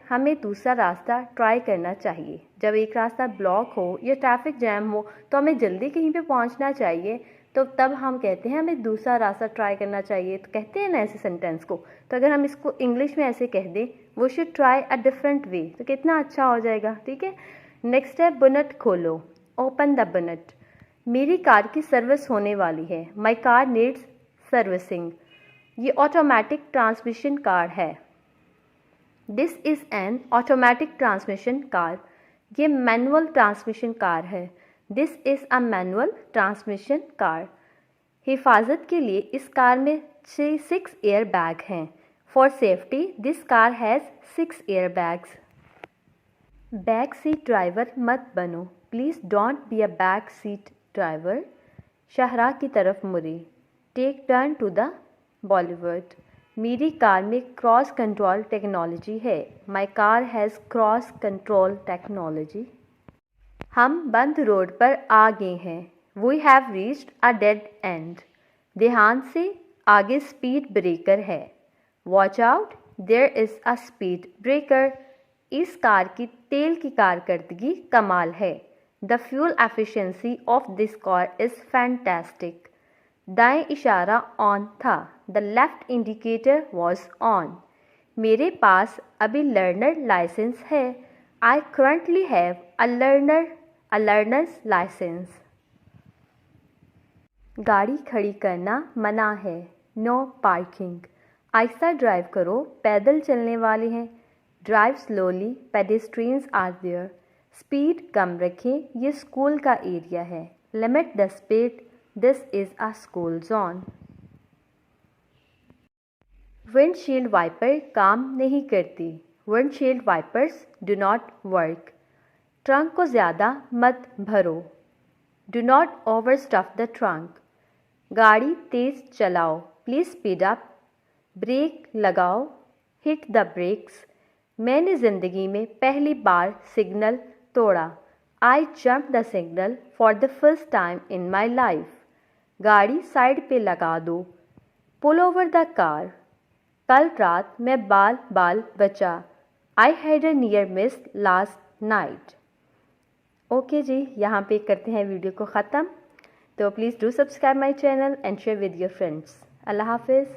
हमें दूसरा रास्ता ट्राई करना चाहिए। जब एक रास्ता ब्लॉक हो या ट्रैफिक जैम हो तो हमें जल्दी कहीं पे पहुंचना चाहिए, तो तब हम कहते हैं हमें दूसरा रास्ता ट्राई करना चाहिए। तो कहते हैं ना ऐसे सेंटेंस को। तो अगर हम इसको इंग्लिश में ऐसे कह दें, वो should try a different way, तो कितना अच्छा हो जाएगा। ठीक है, नेक्स्ट है बोनट खोलो, ओपन द बोनट। मेरी कार की सर्विस होने वाली है, माई कार नीड्स सर्विसिंग। ये ऑटोमेटिक ट्रांसमिशन कार है। This is an automatic transmission car. ये मैनुअल ट्रांसमिशन कार है। This is a manual transmission car. हिफाजत के लिए इस कार में 6 एयर बैग हैं। For safety this car has 6 air bags. Back seat driver मत बनो, please don't be a back seat driver. शाहरा की तरफ मुड़े, take turn to the Bollywood. मेरी कार में क्रॉस कंट्रोल टेक्नोलॉजी है, my car has cross control technology. हम बंद रोड पर आ गए हैं, we have reached a dead end. ध्यान से, आगे स्पीड ब्रेकर है। Watch out, there is a speed breaker. इस कार की तेल की कारकर्दगी कमाल है। The fuel efficiency of this car is fantastic. दाएं इशारा ऑन था, the left indicator was on. मेरे पास अभी लर्नर लाइसेंस है, I currently have a learner's licence. गाड़ी खड़ी करना मना है, नो पार्किंग। आहिस्ता ड्राइव करो, पैदल चलने वाले हैं। Drive slowly, pedestrians are there. Speed कम रखें, ये स्कूल का एरिया है। Limit the speed, this is a school zone. Windshield wiper काम नहीं करती, windshield wipers do not work. Trunk को ज़्यादा मत भरो, do not overstuff the trunk. गाड़ी तेज़ चलाओ, प्लीज़ स्पीड अप। ब्रेक लगाओ, हिट द ब्रेक्स। मैंने ज़िंदगी में पहली बार सिग्नल तोड़ा, I jump the signal for the first time in my life. गाड़ी साइड पे लगा दो, पुल ओवर द कार। कल रात मैं बाल बचा, I had a near miss last night. Okay ji, यहाँ पे करते हैं वीडियो को ख़त्म। तो please do subscribe my channel and share with your friends. अल्लाह हाफिज़।